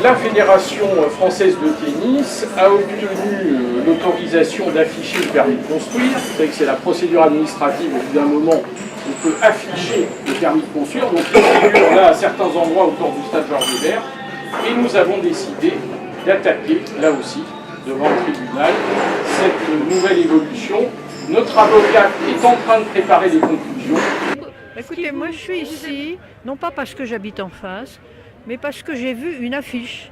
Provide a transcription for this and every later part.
La Fédération française de tennis a obtenu l'autorisation d'afficher le permis de construire. Vous savez que c'est la procédure administrative, au bout d'un moment, on peut afficher le permis de construire. Donc il figure là à certains endroits autour du stade Georges Hébert. Et nous avons décidé d'attaquer, là aussi, devant le tribunal, cette nouvelle évolution. Notre avocate est en train de préparer les conclusions. Écoutez, moi je suis ici, non pas parce que j'habite en face, mais parce que j'ai vu une affiche,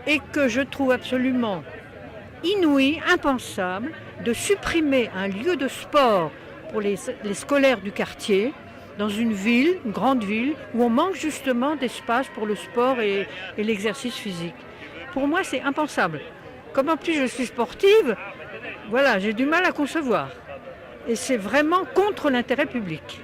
et que je trouve absolument inouï, impensable, de supprimer un lieu de sport pour les scolaires du quartier, dans une ville, une grande ville, où on manque justement d'espace pour le sport et l'exercice physique. Pour moi, c'est impensable. Comme en plus je suis sportive, voilà, j'ai du mal à concevoir. Et c'est vraiment contre l'intérêt public.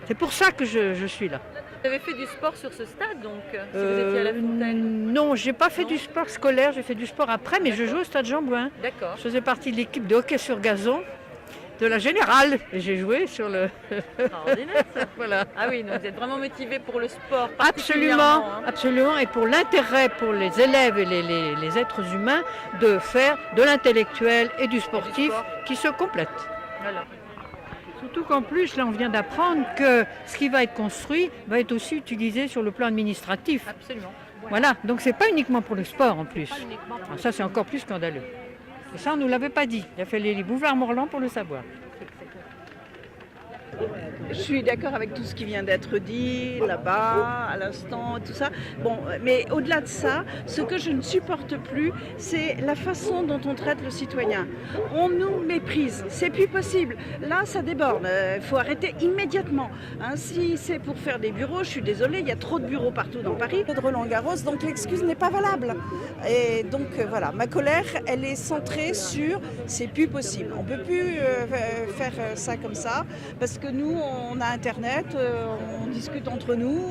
C'est pour ça que je suis là. Vous avez fait du sport sur ce stade, donc, si vous étiez à la Fontaine? Non, j'ai pas fait du sport scolaire, j'ai fait du sport après, mais je joue au stade Jean-Bouin. D'accord. Je faisais partie de l'équipe de hockey sur gazon de la Générale. Et j'ai joué sur le... Extraordinaire, ça. Voilà. Ah oui, donc vous êtes vraiment motivé pour le sport Absolument, particulièrement, hein. absolument, et pour l'intérêt pour les élèves et les êtres humains de faire de l'intellectuel et du sportif qui se complètent. Voilà. Surtout qu'en plus, là, on vient d'apprendre que ce qui va être construit va être aussi utilisé sur le plan administratif. Absolument. Voilà, donc c'est pas uniquement pour le sport en plus. Alors ça, c'est encore plus scandaleux. Et ça, on ne nous l'avait pas dit. Il a fallu les Boulevard Morland pour le savoir. Je suis d'accord avec tout ce qui vient d'être dit là-bas, à l'instant, tout ça. Bon, mais au-delà de ça, ce que je ne supporte plus, c'est la façon dont on traite le citoyen. On nous méprise, c'est plus possible. Là, ça déborde. Il faut arrêter immédiatement. Hein, si c'est pour faire des bureaux, je suis désolée, il y a trop de bureaux partout dans Paris. De Roland-Garros, donc l'excuse n'est pas valable. Et donc voilà, ma colère, elle est centrée sur c'est plus possible. On ne peut plus faire ça comme ça, parce que nous, on a Internet, on discute entre nous,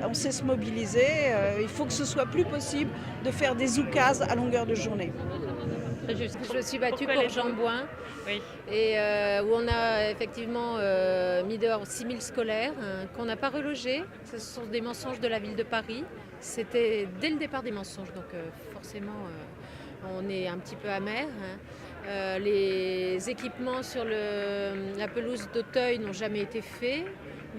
on sait se mobiliser. Il faut que ce soit plus possible de faire des oukases à longueur de journée. Je me suis battue pour Jean-Bouin, Oui. et où on a effectivement mis dehors 6000 scolaires qu'on n'a pas relogés. Ce sont des mensonges de la ville de Paris. C'était dès le départ des mensonges, donc forcément on est un petit peu amer. Les équipements sur la pelouse d'Auteuil n'ont jamais été faits.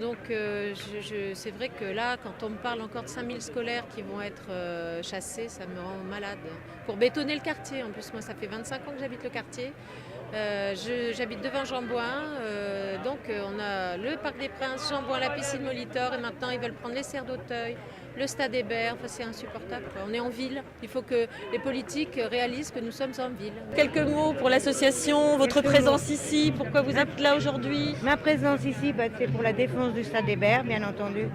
Donc c'est vrai que là, quand on me parle encore de 5000 scolaires qui vont être chassés, ça me rend malade. Pour bétonner le quartier, en plus moi ça fait 25 ans que j'habite le quartier. J'habite devant Jean-Bouin, donc on a le Parc des Princes, Jean-Bouin, la piscine Molitor, et maintenant ils veulent prendre les serres d'Auteuil, le stade Hébert. Enfin, c'est insupportable, quoi. On est en ville, il faut que les politiques réalisent que nous sommes en ville. Quelques mots pour l'association, votre présence ici, pourquoi vous êtes là aujourd'hui? Ma présence ici, c'est pour la défense du stade Hébert, bien entendu.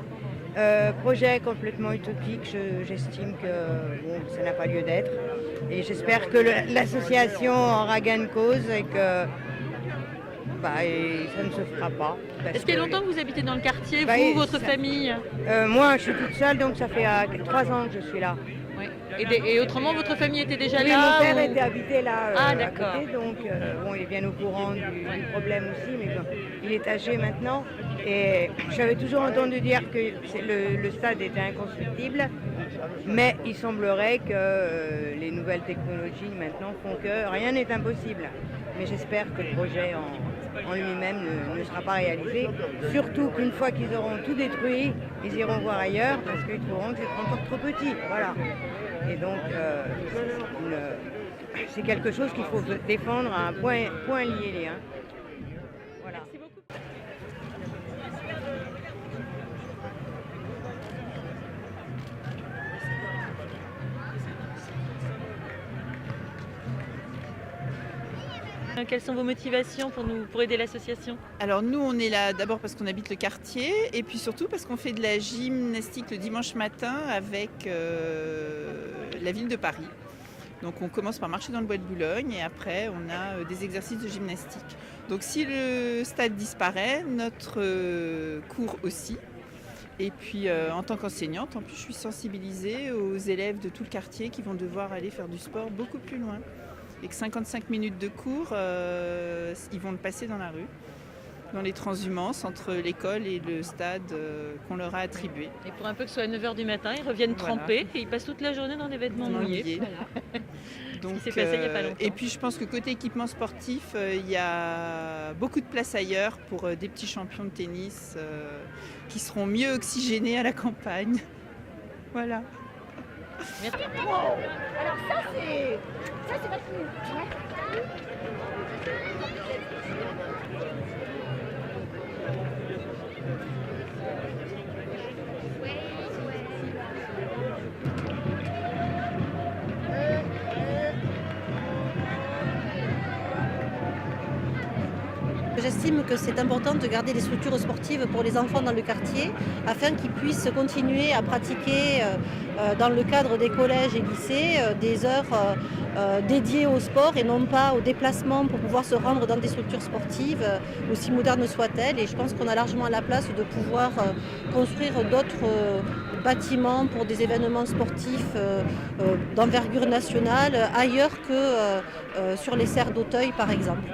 Projet complètement utopique, j'estime que ça n'a pas lieu d'être. Et j'espère que l'association aura gain de cause et que ça ne se fera pas. Est-ce qu'il y a longtemps que vous habitez dans le quartier, votre famille? Moi, je suis toute seule, donc ça fait 3 ans que je suis là. Oui. Et autrement, votre famille était déjà Oui, là? mon père était habité là à d'accord. côté, donc il est bien au courant du problème aussi, mais bon, il est âgé maintenant. Et j'avais toujours entendu dire que le stade était inconstructible, mais il semblerait que les nouvelles technologies maintenant font que rien n'est impossible. Mais j'espère que le projet en lui-même ne sera pas réalisé. Surtout qu'une fois qu'ils auront tout détruit, ils iront voir ailleurs parce qu'ils trouveront que c'est encore trop petit. Voilà. Et donc, c'est quelque chose qu'il faut défendre à un point lié. Hein. Voilà. Merci beaucoup. Quelles sont vos motivations pour aider l'association? Alors nous, on est là d'abord parce qu'on habite le quartier et puis surtout parce qu'on fait de la gymnastique le dimanche matin avec la ville de Paris. Donc on commence par marcher dans le bois de Boulogne et après on a des exercices de gymnastique. Donc si le stade disparaît, notre cours aussi. Et puis en tant qu'enseignante, en plus je suis sensibilisée aux élèves de tout le quartier qui vont devoir aller faire du sport beaucoup plus loin. Et que 55 minutes de cours, ils vont le passer dans la rue. dans les transhumances entre l'école et le stade qu'on leur a attribué. Et pour un peu que ce soit à 9h du matin, ils reviennent trempés et ils passent toute la journée dans des vêtements mouillés. Donc, s'est passé il y a pas longtemps. et puis je pense que côté équipement sportif, il y a beaucoup de place ailleurs pour des petits champions de tennis qui seront mieux oxygénés à la campagne. Voilà. Merci. Alors ça c'est votre mur. J'estime que c'est important de garder les structures sportives pour les enfants dans le quartier afin qu'ils puissent continuer à pratiquer dans le cadre des collèges et lycées des heures dédiées au sport et non pas au déplacement pour pouvoir se rendre dans des structures sportives, aussi modernes soient-elles. Et je pense qu'on a largement la place de pouvoir construire d'autres bâtiments pour des événements sportifs d'envergure nationale ailleurs que sur les serres d'Auteuil par exemple.